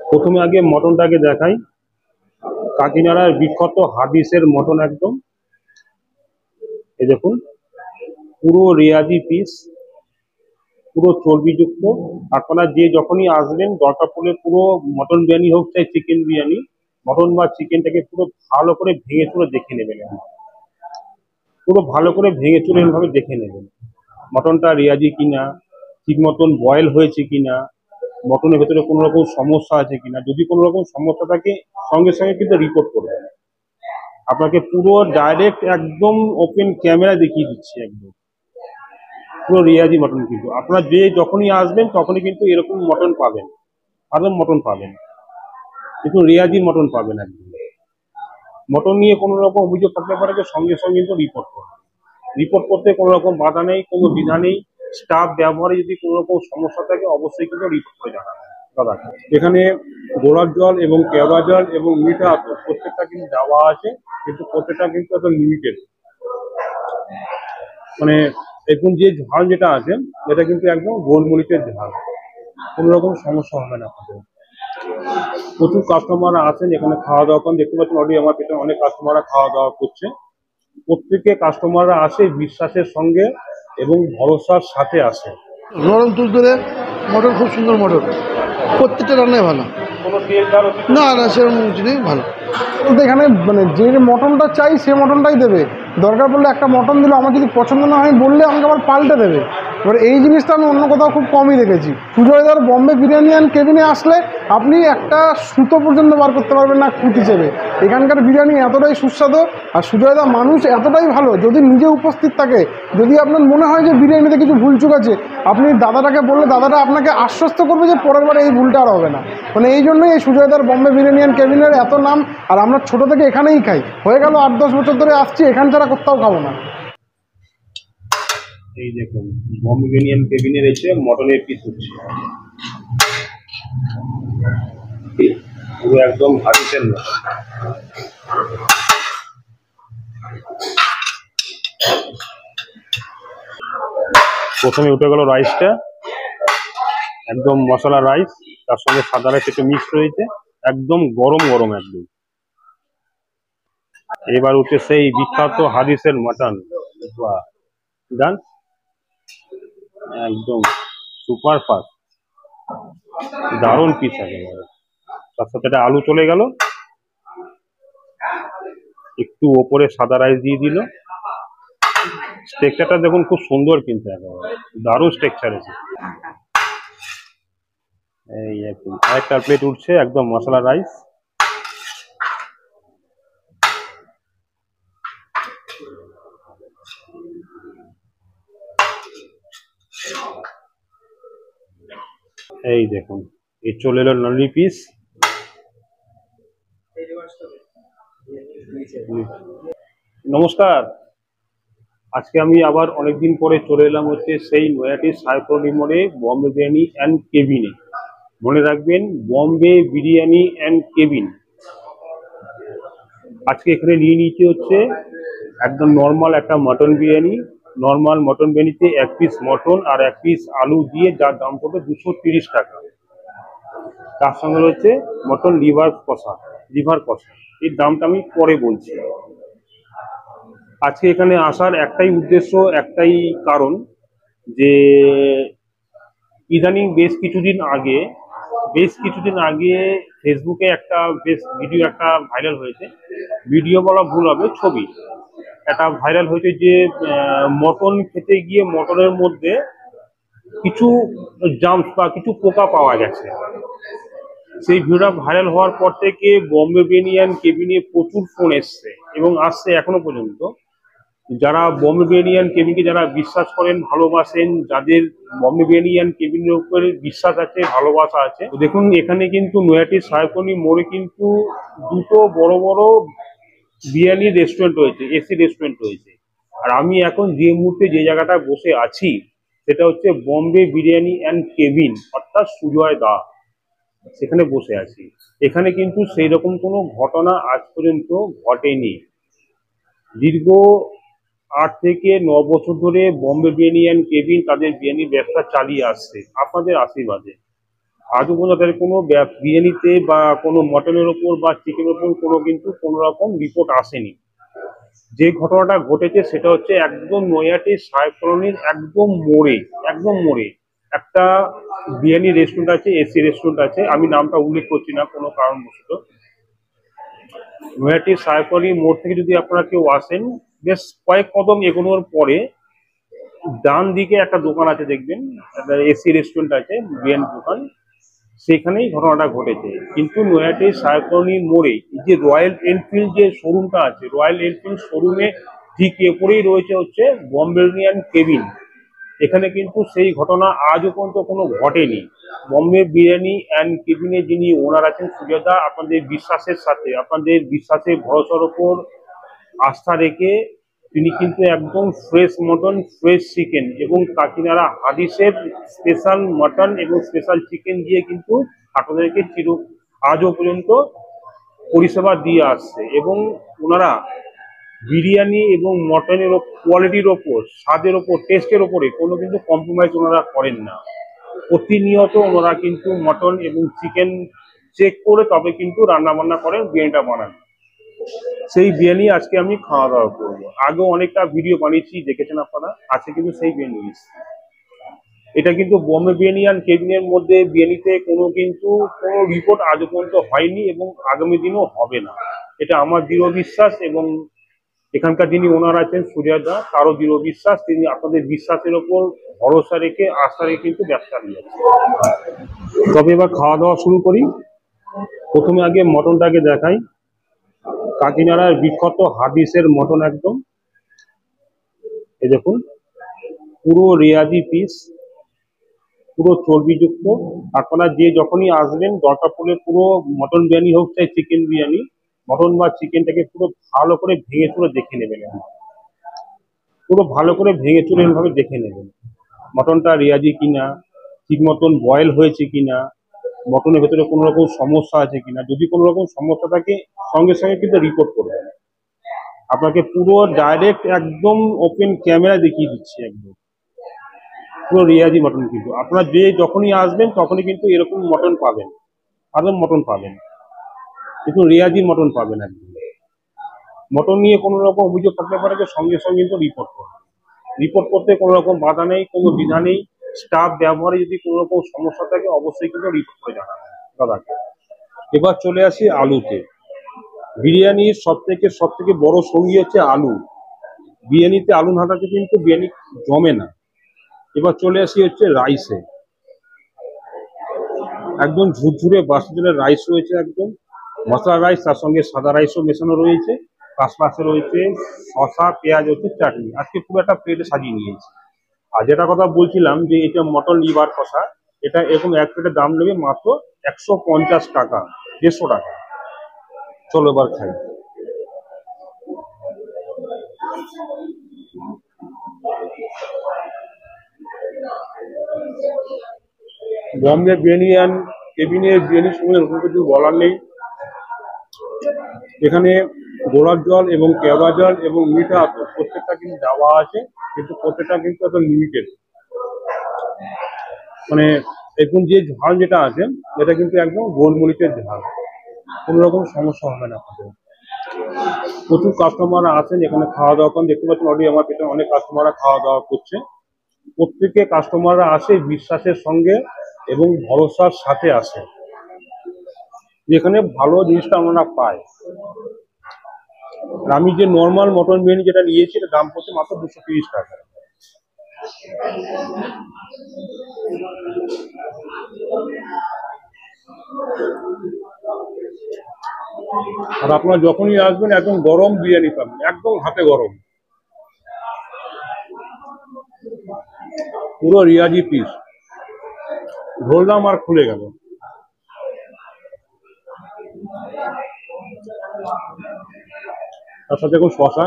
প্রথমে আগে মটনটাকে দেখাই। কাকিনাড়ার বিখ্যাত হাদিসের মটন একদম। এই দেখুন, পুরো রেয়াজি পিস, পুরো চর্বিযুক্ত। আপনারা যে যখনই আসবেন দরকার পড়লে পুরো মটন বিরিয়ানি হোক চাই চিকেন বিরিয়ানি, মটন বা চিকেনটাকে পুরো ভালো করে ভেঙে চুরে দেখে নেবেন। পুরো ভালো করে ভেঙে চুরে এভাবে দেখে নেবেন মটনটা রেয়াজি কিনা, ঠিক মতন বয়েল হয়েছে কিনা, মটনের ভেতরে কোনো রকম সমস্যা আছে কিনা। যদি কোনো রকম সমস্যা থাকে সঙ্গে সঙ্গে কিন্তু রিপোর্ট করবেন। আপনাকে পুরো ডাইরেক্ট একদম ওপেন ক্যামেরা দেখিয়ে দিচ্ছি, একদম পুরো রেয়াজি মটন। কিন্তু আপনারা যে যখনই আসবেন তখনই কিন্তু এরকম মটন পাবেন, আদম মটন পাবেন, কিন্তু রেয়াজি মটন পাবেন একদম। মটন নিয়ে কোনো রকম অভিযোগ থাকতে পারে যে সঙ্গে সঙ্গে কিন্তু রিপোর্ট করবেন। রিপোর্ট করতে কোনো রকম বাধা নেই, কোনো দ্বিধা নেই। স্টাফ ব্যবহারে যদি কোনো রকম সমস্যা থাকে অবশ্যই কিন্তু রিপোর্ট করে জানাবেন দাদা। এখানে গোলাপ জল এবং কেওড়া জল এবং মিঠা আতর প্রত্যেকটা কিন্তু দেওয়া আছে, কিন্তু প্রত্যেকটা কিন্তু একটা লিমিটেড। মানে এখন যে ঝাল যেটা আছে এটা কিন্তু একদম গোলমরিচের ঝাল, কোনো রকম সমস্যা হবে না আপনাদের। প্রচুর কাস্টমাররা আসেন এখানে খাওয়া দাওয়া করেন, দেখতে পাচ্ছেন অলরেডি আমার পেছনে অনেক কাস্টমাররা খাওয়া দাওয়া করছে। প্রত্যেকে কাস্টমাররা আসে বিশ্বাসের সঙ্গে এবং ভরসার সাথে আসে। নরম তুলতুলে মটন, খুব সুন্দর মটন, প্রত্যেকটা রান্নাই ভালো। কোনো তেল ডাল না না, সেরকম কিছু নেই, ভালো। বলতে এখানে মানে যে মটনটা চাই সে মটনটাই দেবে। দরকার পড়লে একটা মটন দিলে আমার যদি পছন্দ না হয় বললে আমাকে আবার পাল্টে দেবে। এবার এই জিনিসটা আমি অন্য কোথাও খুব কমই দেখেছি। সুজয়দার বম্বে বিরিয়ানি অ্যান্ড কেবিনে আসলে আপনি একটা সুতো পর্যন্ত বার করতে পারবেন না খুঁত হিসেবে। এখানকার বিরিয়ানি এতটাই সুস্বাদু, আর সুজয়দা মানুষ এতটাই ভালো, যদি নিজে উপস্থিত থাকে, যদি আপনার মনে হয় যে বিরিয়ানিতে কিছু ভুলচুক আছে, আপনি দাদাটাকে বললে দাদাটা আপনাকে আশ্বস্ত করবে যে পরের বারে এই ভুলটা আর হবে না। মানে এই জন্যই এই সুজয়দার বম্বে বিরিয়ানি অ্যান্ড কেবিনের এত নাম। আর আমরা ছোটো থেকে এখানেই খাই, হয়ে গেল 8-10 বছর ধরে আসছি, এখান ছাড়া কোথাও খাবো না। এই দেখুন, বম্বে বিরিয়ানি কেবিনের এসে মটনের পিস হচ্ছে পুরো একদম হাদিসের মতো। প্রথমে উঠে গেল রাইসটা, একদম মশলা রাইস, তার সঙ্গে সাদা রাইস একটু মিক্স রয়েছে, একদম গরম গরম একদম। এবার উঠে সেই বিখ্যাত হাদিসের মটন, ডান, একদম সুপার ফাস্ট, দারুণ পিস একেবারে। তার সাথে একটা আলু চলে গেল, একটু ওপরে সাদা রাইস দিয়ে দিল। স্ট্রাকচারটা দেখুন খুব সুন্দর, কিন্তু একেবারে দারুণ স্ট্রাকচার আছে। এই একদম আরেকটা প্লেট উঠছে, একদম মশলা রাইস। এই দেখুন, এই চলে এলো নলি পিস। নমস্কার, আজকে আমি আবার অনেকদিন পরে চলে এলাম হচ্ছে সেই নয়াটি সাইফোনি মোড়ে বম্বে বিরিয়ানি অ্যান্ড কেবিনে। মনে রাখবেন, বম্বে বিরিয়ানি অ্যান্ড কেবিন। আজকে এখানে নিয়ে নিয়েছি হচ্ছে একদম নর্মাল একটা মটন বিরিয়ানি। নর্মাল মটন বিরিয়ানিতে 1 পিস মটন আর 1 পিস আলু দিয়ে যার দাম পড়বে 230 টাকা। তার সঙ্গে রয়েছে মটন লিভার কষা। এর দামটা আমি পরে বলছি। আজকে এখানে আসার একটাই উদ্দেশ্য, একটাই কারণ, যে ইদানিং বেশ কিছুদিন আগে ফেসবুকে একটা বেশ ভিডিও একটা ভাইরাল হয়েছে। ভিডিও বলা ভুল হবে, ছবি একটা ভাইরাল হয়েছে যে মটন খেতে গিয়ে মটনের মধ্যে কিছু জাম্পস বা কিছু পোকা পাওয়া গেছে। সেই ভিডিওটা ভাইরাল হওয়ার পর থেকে বম্বে বিরিয়ানি অ্যান্ড কেবিনে প্রচুর ফোন এসছে এবং আসছে এখনো পর্যন্ত। যারা বম্বে বিরিয়ানি অ্যান্ড কেবিনকে যারা বিশ্বাস করেন, ভালোবাসেন, যাদের বম্বে বিরিয়ানি অ্যান্ড কেবিনের উপরে বিশ্বাস আছে, ভালোবাসা আছে, দেখুন এখানে কিন্তু নয়াটি সাইফোনি মোড়ে কিন্তু দুটো বড় বড় বিরিয়ানি রেস্টুরেন্ট রয়েছে, এসি রেস্টুরেন্ট রয়েছে। আর আমি এখন যে মুহূর্তে যে জায়গাটায় বসে আছি সেটা হচ্ছে বম্বে বিরিয়ানি অ্যান্ড কেবিন, অর্থাৎ সুজয় দা, সেখানে বসে আছি। এখানে কিন্তু সেই রকম কোনো ঘটনা আজ পর্যন্ত ঘটেনি। দীর্ঘ 8 থেকে 9 বছর ধরে বম্বে বিরিয়ানি অ্যান্ড কেবিন তাদের বিরিয়ানির ব্যবসা চালিয়ে আসছে আপনাদের আশীর্বাদে। আজও পর্যন্ত তাদের কোনো বিরিয়ানিতে বা কোনো মটনের ওপর বা চিকেনের ওপর কোনো রকম রিপোর্ট আসেনি। যে ঘটনাটা ঘটেছে সেটা হচ্ছে একদম নৈহাটি সাহেব কলোনির একদম মোড়ে একটা বিরিয়ানি রেস্টুরেন্ট আছে, এসি রেস্টুরেন্ট আছে, আমি নামটা উল্লেখ করছি না কোনো কারণবশত। নৈহাটি সাহেব কলোনি মোড় থেকে যদি আপনারা কেউ আসেন, বেশ কয়েক কদম এগোনোর পরে ডান দিকে একটা দোকান আছে, দেখবেন একটা এসি রেস্টুরেন্ট আছে, বিরিয়ানি দোকান, সেখানেই ঘটনাটা ঘটেছে। কিন্তু নৈহাটি সাহেব কলোনির মোড়ে যে রয়্যাল এনফিল্ড যে শোরুমটা আছে, রয়্যাল এনফিল্ড শোরুমে ঠিক এরপরেই রয়েছে হচ্ছে বম্বে বিরিয়ানি কেবিন। এখানে কিন্তু সেই ঘটনা আজও পর্যন্ত কোনো ঘটেনি। বম্বে বিরিয়ানি অ্যান্ড কেবিনে যিনি ওনার আছেন সুজাতা, আপনাদের বিশ্বাসের ভরসার ওপর আস্থা রেখে তিনি কিন্তু একদম ফ্রেশ মটন, ফ্রেশ চিকেন এবং কাকিনাড়া হাদিসের স্পেশাল মটন এবং স্পেশাল চিকেন দিয়ে কিন্তু আপনাদেরকে আজও পর্যন্ত পরিষেবা দিয়ে আসছে। এবং ওনারা বিরিয়ানি এবং মটনের কোয়ালিটির ওপর, স্বাদের ওপর, টেস্টের ওপরে কোনো কিন্তু কম্প্রোমাইজ ওনারা করেন না। প্রতিনিয়ত ওনারা কিন্তু মটন এবং চিকেন চেক করে তবে কিন্তু রান্না বান্না করেন, বিরিয়ানিটা বানান। সেই বিরিয়ানি আজকে আমি খাওয়া দাওয়া করবো। আগেও অনেকটা ভিডিও বানিয়েছি, দেখেছেন আপনারা, আছে কিন্তু সেই বিরিয়ানি। এটা কিন্তু বম্বে বিরিয়ানি অ্যান্ড কেবিনের মধ্যে বিরিয়ানিতে কোনো রিপোর্ট আজও পর্যন্ত হয়নি এবং আগামী দিনও হবে না, এটা আমার দৃঢ় বিশ্বাস। এবং এখানকার যিনি ওনার আছেন সুজাতা, তারও দৃঢ় বিশ্বাস, তিনি আপনাদের বিশ্বাসের ওপর ভরসা রেখে আস্থা রেখে কিন্তু ব্যবসা নিয়ে যাচ্ছেন। তবে এবার খাওয়া দাওয়া শুরু করি। প্রথমে আগে মটনটাকে দেখাই। কাকিনাড়ার বিখ্যাত হাদিসের মটন একদম, এই দেখুন পুরো রেয়াজি পিস, পুরো চর্বিযুক্ত। আপনারা যখনই আসবেন দরকার পড়লে পুরো মটন বিরিয়ানি হোক চাই চিকেন বিরিয়ানি, মটন বা চিকেনটাকে পুরো ভালো করে ভেঙে চুরে দেখে নেবেন, পুরো ভালো করে ভেঙে চুরে এভাবে দেখে নেবেন মটনটা রেয়াজি কিনা, ঠিক মতন বয়েল হয়েছে কিনা, মটনের ভেতরে কোনো রকম সমস্যা আছে কিনা। যদি কোনো রকম সমস্যা থাকে সঙ্গে সঙ্গে কিন্তু রিপোর্ট করবেন। আপনাকে পুরো ডাইরেক্ট একদম ওপেন ক্যামেরা দেখিয়ে দিচ্ছি, একদম পুরো রেয়াজি মটন। কিন্তু আপনারা যখনই আসবেন তখনই কিন্তু এরকম মটন পাবেন, কিন্তু রেয়াজি মটন পাবেন একদম। মটন নিয়ে কোনো রকম অভিযোগ থাকতে পারে যে সঙ্গে সঙ্গে কিন্তু রিপোর্ট করবেন। রিপোর্ট করতে কোনো রকম বাধা নেই, কোনো দ্বিধা নেই। স্টাফ ব্যবহারে যদি কোনো রকম সমস্যা থাকে অবশ্যই কিন্তু রিপোর্ট করে জানাবেন দাদাকে। এবার চলে আসি আলুতে। বিরিয়ানির সব থেকে বড় সঙ্গী হচ্ছে আলু। বিরিয়ানিতে আলু না থাকলে কিন্তু বিরিয়ানি জমে না। এবার চলে আসি হচ্ছে রাইসে। একদম ঝুরঝুরে বাসমতি রাইস রয়েছে, একদম মশলা রাইস, তার সঙ্গে সাদা রাইসও মেশানো রয়েছে। পাশে রয়েছে শসা, পেঁয়াজ হচ্ছে চাটনি। আজকে পুরো একটা প্লেটে সাজিয়ে নিয়েছি। আর যেটা কথা বলছিলাম যে এটা মটন লিভার কষা, এটা এরকম এক প্লেটের দাম নেবে মাত্র 150 টাকা, 150 টাকা। চলো এবার খাই। বম্বে বিরিয়ানি অ্যান্ড কেবিনের বিরিয়ানি সম্বন্ধে নতুন কিছু বলার নেই। এখানে গোলাপ জল এবং কেওড়া জল এবং মিঠা আতর প্রত্যেকটা কিন্তু দেওয়া আছে, কিন্তু প্রত্যেকটা কিন্তু এত লিমিটেড। মানে এখন যে ঝাল যেটা আছে এটা কিন্তু একদম গোলমরিচের ঝাল, কোনো রকম সমস্যা হবে না আপনাদের। প্রচুর কাস্টমাররা আসেন এখানে খাওয়া দাওয়া করেন, দেখতে পাচ্ছেন অলরেডি আমার পেছনে অনেক কাস্টমাররা খাওয়া দাওয়া করছে। প্রত্যেকে কাস্টমাররা আসে বিশ্বাসের সঙ্গে এবং ভরসার সাথে আসে, যেখানে ভালো জিনিসটা আমরা পাই। আমি যে নর্মাল মটন বিরিয়ানি যেটা নিয়েছি এটা দাম পড়ছে মাত্র 230 টাকা। আর আপনারা যখনই আসবেন একদম গরম বিরিয়ানি পাবেন, একদম হাতে গরম, পুরো রিয়াজি পিস। ধরলাম আর খুলে গেল। তার সাথে খুব শসা,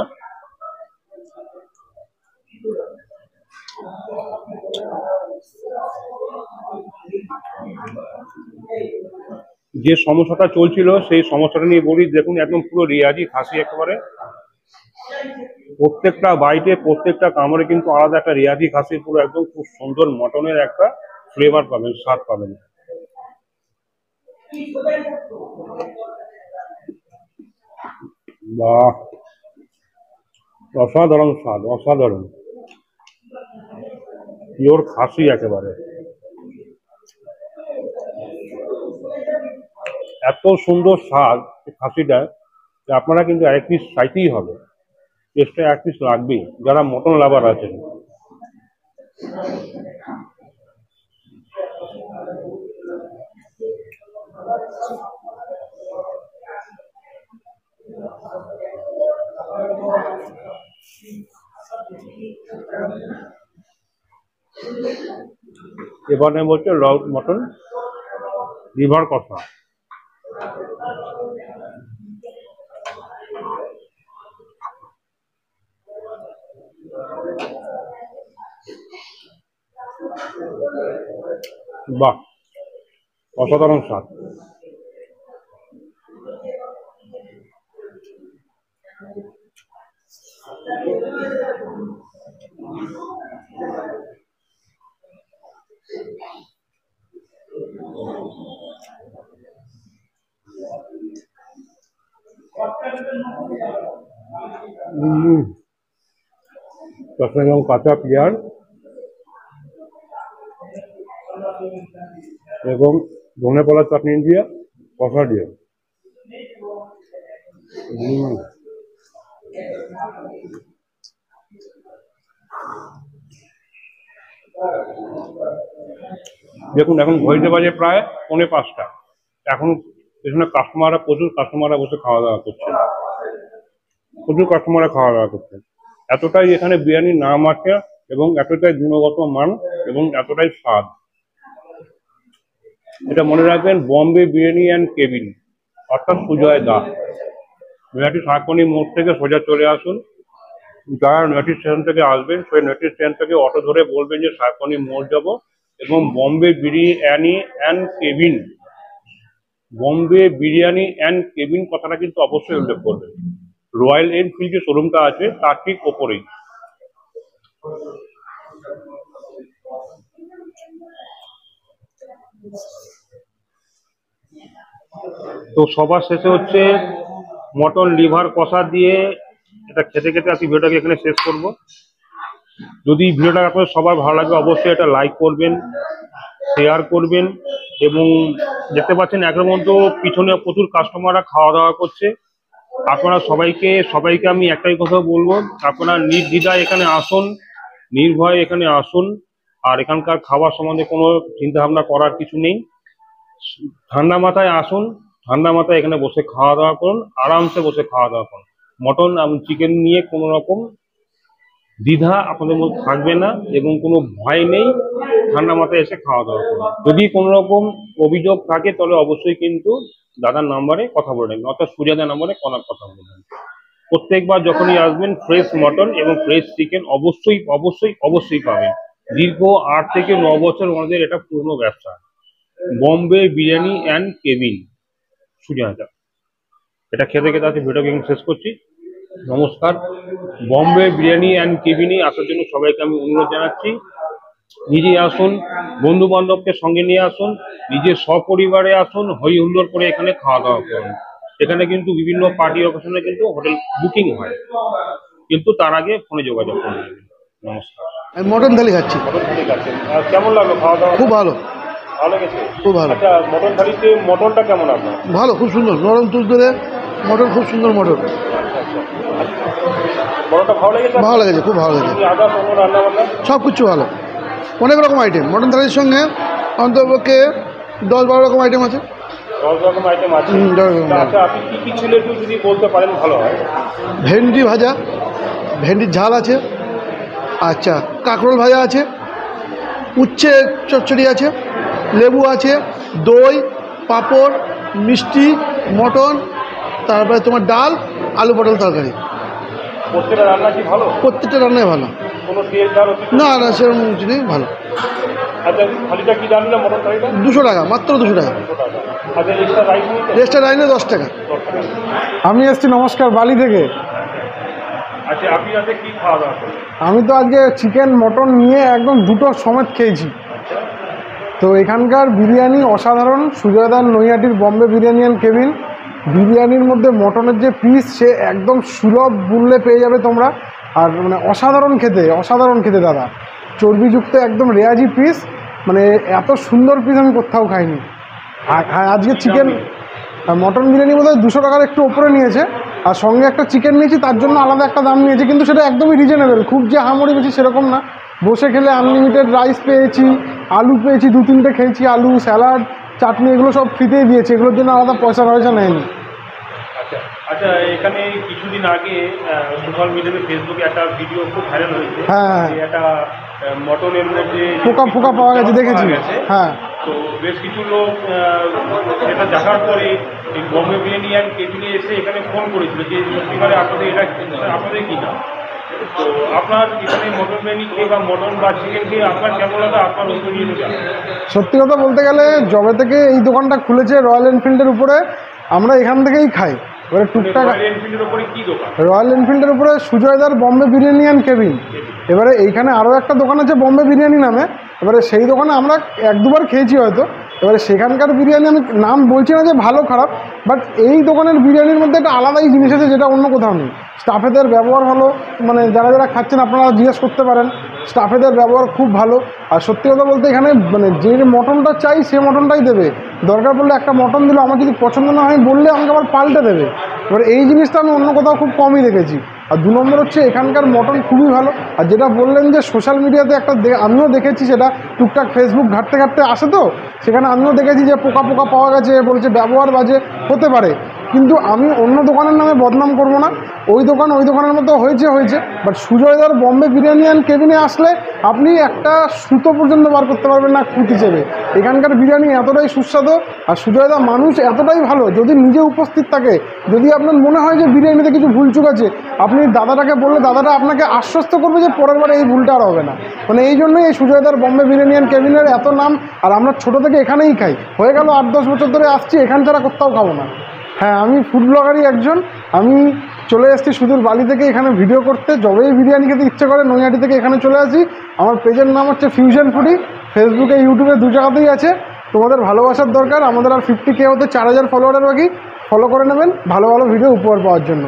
যে সমস্যাটা চলছিল সেই সমস্যাটা নিয়ে বলি। দেখুন একদম পুরো রিয়াজি খাসি, একেবারে প্রত্যেকটা বাইটে প্রত্যেকটা কামড়ে কিন্তু আলাদা একটা রিয়াজি খাসির পুরো একদম খুব সুন্দর মটনের একটা ফ্লেভার পাবেন, স্বাদ পাবেন। বাহ, অসাধারণ স্বাদ, অসাধারণ। পিওর খাসি একেবারে। এত সুন্দর স্বাদ খাসিটা, আপনারা কিন্তু এক পিস চাইতেই হবে, টেস্টে এক পিস লাগবেই যারা মটন লাভার আছেন। এবার নেব হচ্ছে মটন লিভার কষা। বাহ, অসাধারণ স্বাদ। তার সঙ্গে কাঁচা পেঁয়াজ এবং ধনে পাতার চাটনি দিয়ে কষা দিয়ে। দেখুন এখন ঘড়িতে বাজে প্রায় 4:45। এখন এখানে প্রচুর কাস্টমাররা বসে খাওয়া দাওয়া করছে, এতটাই এখানে বিরিয়ানির নাম আছে এবং এতটাই গুণগত মান এবং এতটাই স্বাদ। এটা মনে রাখবেন, বম্বে বিরিয়ানি অ্যান্ড কেবিন, অর্থাৎ সুজয় দা। নৈহাটি শাঁকপানি মোড় থেকে সোজা চলে আসুন। যারা নৈহাটি স্টেশন থেকে আসবেন, সেই নৈহাটি স্টেশন থেকে অটো ধরে বলবেন যে শাঁকপানি মোড় যাব, এবং Bombay biryani and cabin, Bombay biryani and cabin কথাটা কিন্তু অবশ্যই উল্লেখ করবেন। রয়্যাল এনফিল্ড যে শোরুমটা আছে তার ঠিক ওপরেই। তো সবার শেষে হচ্ছে মটন লিভার কষা দিয়ে এটা খেতে খেতে আজকে ভিডিওটাকে এখানে শেষ করব। যদি ভিডিওটা আপনাদের সবার ভালো লাগে অবশ্যই এটা লাইক করবেন, শেয়ার করবেন, এবং দেখতে পাচ্ছেন একের মধ্যে পিছনে প্রচুর কাস্টমাররা খাওয়া দাওয়া করছে। আপনারা সবাইকে আমি একটাই কথা বলবো, আপনারা নির্দ্বিধায় এখানে আসুন, নির্ভয়ে এখানে আসুন। আর এখানকার খাবার সম্বন্ধে কোনো চিন্তা ভাবনা করার কিছু নেই। ঠান্ডা মাথায় আসুন, ঠান্ডা মাথায় এখানে বসে খাওয়া দাওয়া করুন, আরামসে বসে খাওয়া দাওয়া করুন। মটন এবং চিকেন নিয়ে কোনো রকম দ্বিধা আপনাদের মধ্যে থাকবে না এবং কোনো ভয় নেই। ঠান্ডা মাথায় এসে খাওয়া দাওয়া করুন। যদি কোনো রকম অভিযোগ থাকে তাহলে অবশ্যই কিন্তু দাদার নাম্বারে কথা বলে নেবেন, অর্থাৎ সুজাদার নাম্বারে কথা বলবেন। প্রত্যেকবার যখনই আসবেন ফ্রেশ মটন এবং ফ্রেশ চিকেন অবশ্যই অবশ্যই অবশ্যই পাবেন। দীর্ঘ 8 থেকে 9 বছর আমাদের এটা পুরনো ব্যবসা, বম্বে বিরিয়ানি অ্যান্ড কেবিন, সুজাতা। এটা খেতে খেতে আজকে ভিডিওকে শেষ করছি। নমস্কার। বম্বে বিরিয়ানি অ্যান্ড কেবিনে আসার জন্য সবাইকে আমি অনুরোধ জানাচ্ছি। নিজে আসুন, বন্ধু বান্ধবকে সঙ্গে নিয়ে আসুন, নিজের সপরিবারে আসুন, হই হুল্লোড় করে এখানে খাওয়া দাওয়া করুন। এখানে কিন্তু বিভিন্ন পার্টি অকেশনে কিন্তু হোটেল বুকিং হয়, কিন্তু তার আগে ফোনে যোগাযোগ করুন। নমস্কার। আমি মটন থালি খাচ্ছি। মটন থালি খাচ্ছেন, কেমন লাগলো খাওয়া দাওয়া? খুব ভালো, ভালো লেগেছে, খুব ভালো। আচ্ছা, মটন থালিতে মটনটা কেমন আপনার? ভালো, খুব সুন্দর, নরম তুলতুলে মটন, খুব সুন্দর মটন। মটনটা ভালো লেগেছে? ভালো লেগেছে, খুব ভালো লেগেছে। আদার্স অন্য রান্না বান্না সব কিছু ভালো, অনেক রকম আইটেম। মটন থালির সঙ্গে অন্তপক্ষে 10-12 রকম আইটেম আছে। 10 রকম আইটেম আছে। 10 রকম। আচ্ছা, আপনি কি কি ছিল একটু যদি বলতে পারেন ভালো হয়। ভেন্ডি ভাজা, ভেন্ডির ঝাল আছে, আচ্ছা কাঁকরোল ভাজা আছে, উচ্ছে চচ্চড়ি আছে, লেবু আছে, দই, পাঁপড়, মিষ্টি, মটন, তারপরে তোমার ডাল, আলু পটল তরকারি। প্রত্যেকটা রান্না কি ভালো? প্রত্যেকটা রান্নাই ভালো, কোনো তেল ঝাল? না না সেরকম কিছু নেই, ভালো। আচ্ছা, থালিটা কি দাম নিলাম মটন থালিটা? 200 টাকা, মাত্র 200 টাকা। 200 টাকা। আচ্ছা, এক্সট্রা রাইস নিতে? রেস্টার রাইনে 10 টাকা। আমি এসছি নমস্কার বালি থেকে। আচ্ছা, আপনি আজকে কি খাওয়া দাওয়া করবেন? আমি তো আজকে চিকেন মটন নিয়ে একদম দুটো সমেত খেয়েছি। তো এখানকার বিরিয়ানি অসাধারণ। সুজয়দার নৈহাটির বম্বে বিরিয়ানি অ্যান্ড কেবিন, বিরিয়ানির মধ্যে মটনের যে পিস সে একদম সুলভ মূল্যে পেয়ে যাবে তোমরা। আর মানে অসাধারণ খেতে দাদা, চর্বিযুক্ত একদম রেয়াজি পিস, মানে এত সুন্দর পিস আমি কোথাও খাইনি। হ্যাঁ, আজকে চিকেন মটন বিরিয়ানি বোধহয় 200 টাকার একটু ওপরে নিয়েছে, আর সঙ্গে একটা চিকেন নিয়েছি, তার জন্য আলাদা একটা দাম নিয়েছে, কিন্তু সেটা একদমই রিজনেবল, খুব যে হামড়ি বেশি সেরকম না। বসে খেলে আনলিমিটেড রাইস পেয়েছি, আলু পেয়েছি, 2-3টে খেয়েছি, আলু, স্যালাড, চাটনি এগুলো সব ফ্রিতেই দিয়েছে, এগুলোর জন্য আলাদা পয়সা নেয়নি। আচ্ছা, এখানে কিছুদিন আগে সোশ্যাল মিডিয়াতে ফেসবুকে একটা ভিডিও খুব ভাইরাল হয়েছে। হ্যাঁ, একটা মটনের মধ্যে পোকা পাওয়া গেছে, দেখেছি। হ্যাঁ, তো বেশ কিছু লোক এটা দেখার পরে এই বম্বে বিরিয়ানি অ্যান্ড কেবিনে এসে এখানে ফোন করেছিল যে সত্যিকারে আপনাদের কি না। তো আপনার এখানে মটন বিরিয়ানি খেয়ে বা মটন বা চিকেন খেয়ে আপনার কেমন লাগে, আপনার অভিজ্ঞতা জানেন? সত্যি কথা বলতে গেলে যবে থেকে এই দোকানটা খুলেছে রয়্যাল এনফিল্ডের উপরে, আমরা এখান থেকেই খাই। এবারে টুকটাক রয়্যাল এনফিল্ডের উপরে সুজয়দার বম্বে বিরিয়ানি অ্যান্ড কেবিন। এবারে এইখানে আরও একটা দোকান আছে বম্বে বিরিয়ানি নামে, এবারে সেই দোকানে আমরা 1-2বার খেয়েছি হয়তো। এবারে সেখানকার বিরিয়ানি আমি নাম বলছি না যে ভালো খারাপ, বাট এই দোকানের বিরিয়ানির মধ্যে একটা আলাদাই জিনিস আছে যেটা অন্য কোথাও নেই। স্টাফেদের ব্যবহার ভালো, মানে যারা খাচ্ছেন আপনারা জিজ্ঞেস করতে পারেন, স্টাফেদের ব্যবহার খুব ভালো। আর সত্যি কথা বলতে এখানে মানে যে মটনটা চাই সে মটনটাই দেবে, দরকার পড়লে একটা মটন দিল, আমার যদি পছন্দ না হয় বললে আমাকে আবার পাল্টে দেবে। এবার এই জিনিসটা আমি অন্য কোথাও খুব কমই দেখেছি। আর 2 নম্বর হচ্ছে এখানকার মটন খুবই ভালো। আর যেটা বললেন যে সোশ্যাল মিডিয়াতে একটা আমিও দেখেছি, সেটা টুকটাক ফেসবুক ঘাঁটতে আসে, তো সেখানে আমিও দেখেছি যে পোকা পাওয়া গেছে, বলছে ব্যবহার বাজে, হতে পারে। কিন্তু আমি অন্য দোকানের নামে বদনাম করব না, ওই দোকানের মতো হয়েছে। বাট সুজয়দার বম্বে বিরিয়ানি অ্যান্ড কেবিনে আসলে আপনি একটা সুতো পর্যন্ত বার করতে পারবেন না খুঁত হিসেবে। এখানকার বিরিয়ানি এতটাই সুস্বাদু, আর সুজয়দা মানুষ এতটাই ভালো, যদি নিজে উপস্থিত থাকে, যদি আপনার মনে হয় যে বিরিয়ানিতে কিছু ভুলচুক আছে, আপনি দাদাটাকে বললে দাদাটা আপনাকে আশ্বস্ত করবে যে পরের বারে এই ভুলটা আর হবে না। মানে এই জন্যই এই সুজয়দার বম্বে বিরিয়ানি অ্যান্ড কেবিনের এত নাম। আর আমরা ছোটো থেকে এখানেই খাই, হয়ে গেল 8-10 বছর ধরে আসছি, এখান ছাড়া কোথাও খাবো না। হ্যাঁ, আমি ফুড ব্লগারই একজন। আমি চলে এসেছি সুদূর বালি থেকে এখানে ভিডিও করতে, যবেই বিরিয়ানি খেতে ইচ্ছে করে নৈহাটি থেকে এখানে চলে আসি। আমার পেজের নাম হচ্ছে ফিউশন ফুডি, ফেসবুকে, ইউটিউবে 2 জায়গাতেই আছে। তোমাদের ভালোবাসার দরকার, আমাদের আর 50K হতে 4000 ফলোয়ারের বাকি। ফলো করে নেবেন ভালো ভিডিও উপহার পাওয়ার জন্য।